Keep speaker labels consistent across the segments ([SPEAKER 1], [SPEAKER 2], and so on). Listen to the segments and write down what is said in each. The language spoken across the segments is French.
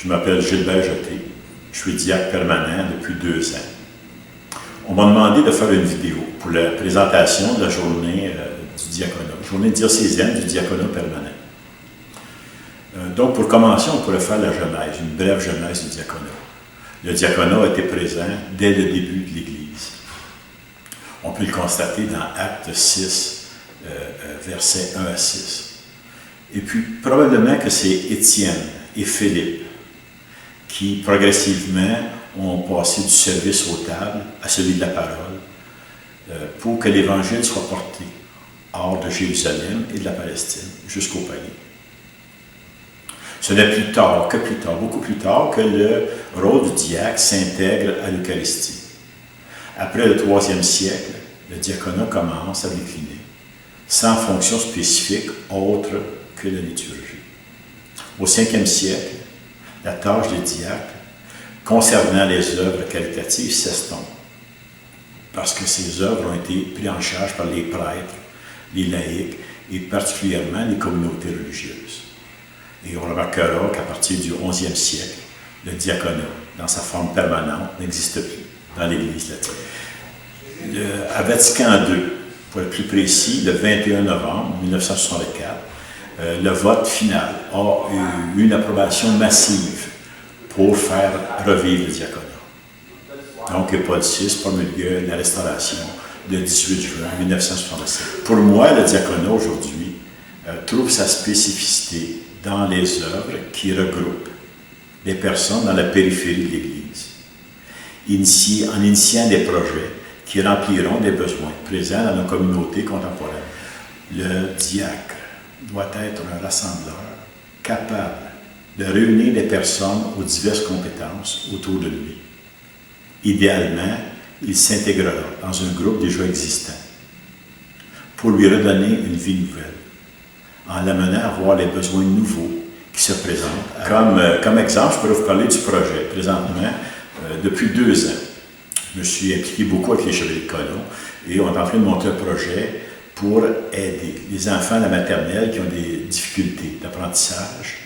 [SPEAKER 1] Je m'appelle Gilbert Jeté. Je suis diacre permanent depuis 2 ans. On m'a demandé de faire une vidéo pour la présentation de la journée du diaconat, journée diocésaine du diaconat permanent. Donc, pour commencer, on pourrait faire la genèse, une brève genèse du diaconat. Le diaconat a été présent dès le début de l'Église. On peut le constater dans Actes 6, versets 1 à 6. Et puis, probablement que c'est Étienne et Philippe qui, progressivement, ont passé du service aux tables à celui de la parole pour que l'Évangile soit porté hors de Jérusalem et de la Palestine jusqu'au païens. Ce n'est beaucoup plus tard, que le rôle du diacre s'intègre à l'Eucharistie. Après le 3e siècle, le diaconat commence à décliner, sans fonction spécifique autre que la liturgie. Au 5e siècle, la tâche des diacres concernant les œuvres caritatives s'estompe, parce que ces œuvres ont été prises en charge par les prêtres, les laïcs et particulièrement les communautés religieuses. Et on remarquera qu'à partir du 11e siècle, le diaconat, dans sa forme permanente, n'existe plus dans l'Église latine. À Vatican II, pour être plus précis, le 21 novembre 1964, le vote final a eu une approbation massive pour faire revivre le diaconat. Donc, Paul VI promulgue la restauration le 18 juin 1967. Pour moi, le diaconat aujourd'hui trouve sa spécificité dans les œuvres qui regroupent les personnes dans la périphérie de l'Église, en initiant des projets qui rempliront des besoins présents dans nos communautés contemporaines. Le diacre doit être un rassembleur capable de réunir des personnes aux diverses compétences autour de lui. Idéalement, il s'intégrera dans un groupe déjà existant pour lui redonner une vie nouvelle, en l'amenant à voir les besoins nouveaux qui se présentent. Comme exemple, je pourrais vous parler du projet. Présentement, depuis 2 ans, je me suis impliqué beaucoup avec les Chevaliers de Colomb et on est en train de monter un projet pour aider les enfants de la maternelle qui ont des difficultés d'apprentissage.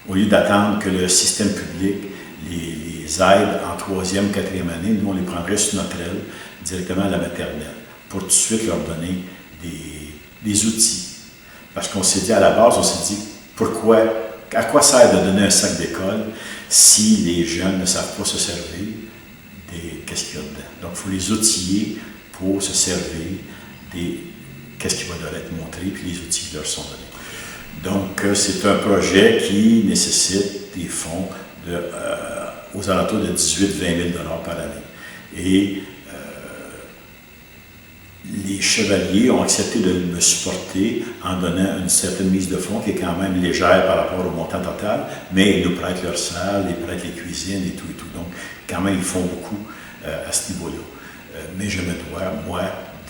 [SPEAKER 1] Au lieu d'attendre que le système public les aide en 3e, 4e année, nous on les prendrait sur notre aile directement à la maternelle pour tout de suite leur donner des outils. Parce qu'on s'est dit à la base, on s'est dit, à quoi sert de donner un sac d'école si les jeunes ne savent pas se servir qu'est-ce qu'il y a dedans. Donc, il faut les outiller pour se servir qu'est-ce qui va leur être montré, puis les outils qui leur sont donnés. Donc, c'est un projet qui nécessite des fonds aux alentours de 18 000 à 20 000 $ par année. Et les chevaliers ont accepté de me supporter en donnant une certaine mise de fonds qui est quand même légère par rapport au montant total, mais ils nous prêtent leur salle, ils prêtent les cuisines et tout. Donc, quand même, ils font beaucoup à ce niveau-là. Mais je me dois, moi,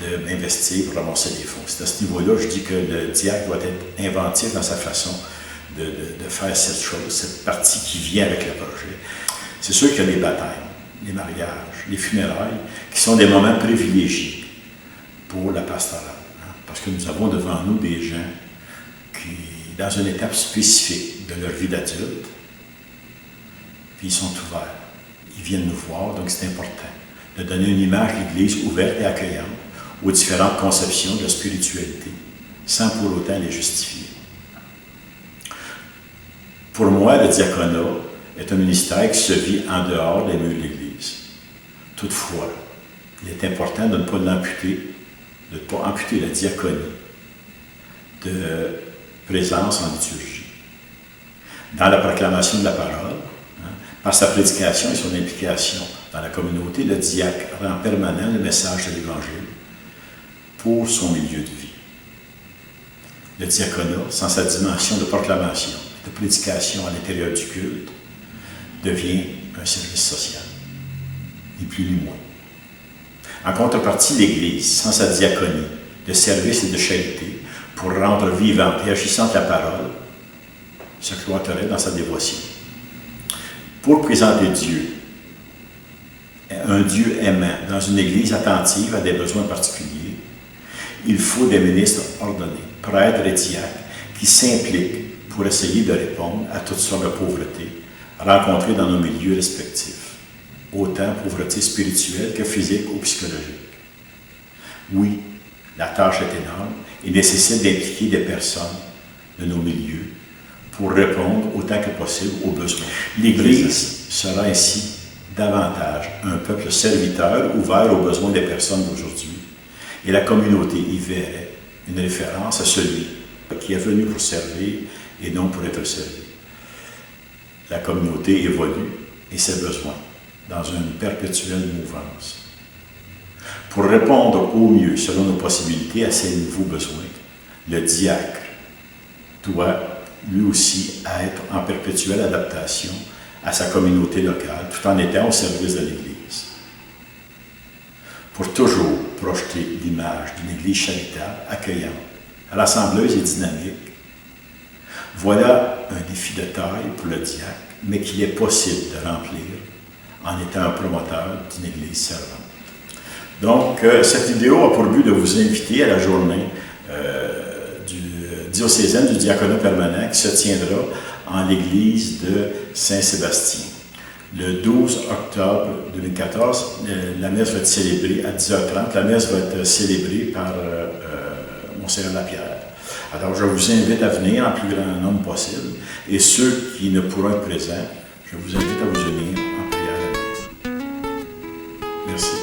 [SPEAKER 1] de m'investir pour ramasser des fonds. C'est à ce niveau-là, je dis que le diacre doit être inventif dans sa façon de faire cette chose, cette partie qui vient avec le projet. C'est sûr qu'il y a les baptêmes, les mariages, les funérailles, qui sont des moments privilégiés pour la pastorale. Parce que nous avons devant nous des gens qui, dans une étape spécifique de leur vie d'adulte, puis ils sont ouverts. Ils viennent nous voir, donc c'est important de donner une image de l'Église ouverte et accueillante aux différentes conceptions de la spiritualité, sans pour autant les justifier. Pour moi, le diaconat est un ministère qui se vit en dehors des murs de l'Église. Toutefois, il est important de ne pas l'amputer, de ne pas amputer la diaconie de présence en liturgie. Dans la proclamation de la parole, par sa prédication et son implication dans la communauté, le diacre rend permanent le message de l'Évangile pour son milieu de vie. Le diaconat, sans sa dimension de proclamation, de prédication à l'intérieur du culte, devient un service social, ni plus ni moins. En contrepartie, l'Église, sans sa diaconie de service et de charité, pour rendre vivante et agissante la parole, se cloîtrerait dans sa dévotion. Pour présenter Dieu, un Dieu aimant, dans une Église attentive à des besoins particuliers, il faut des ministres ordonnés, prêtres et diacres, qui s'impliquent pour essayer de répondre à toutes sortes de pauvretés rencontrés dans nos milieux respectifs, autant pauvreté spirituelle que physique ou psychologique. Oui, la tâche est énorme et nécessite d'impliquer des personnes de nos milieux pour répondre autant que possible aux besoins. L'Église sera ainsi davantage un peuple serviteur ouvert aux besoins des personnes d'aujourd'hui. Et la communauté y verrait une référence à celui qui est venu pour servir et non pour être servi. La communauté évolue et ses besoins dans une perpétuelle mouvance. Pour répondre au mieux, selon nos possibilités, à ces nouveaux besoins, le diacre doit lui aussi être en perpétuelle adaptation à sa communauté locale, tout en étant au service de l'Église. Pour toujours projeter l'image d'une Église charitable, accueillante, rassembleuse et dynamique, voilà un défi de taille pour le diacre, mais qu'il est possible de remplir en étant un promoteur d'une Église servante. Donc, cette vidéo a pour but de vous inviter à la journée diocésaine du diaconat permanent qui se tiendra en l'église de Saint-Sébastien. Le 12 octobre 2014, la messe va être célébrée à 10h30. La messe va être célébrée par Monseigneur Lapierre. Alors, je vous invite à venir en plus grand nombre possible. Et ceux qui ne pourront être présents, je vous invite à vous unir en prière à la messe. Merci.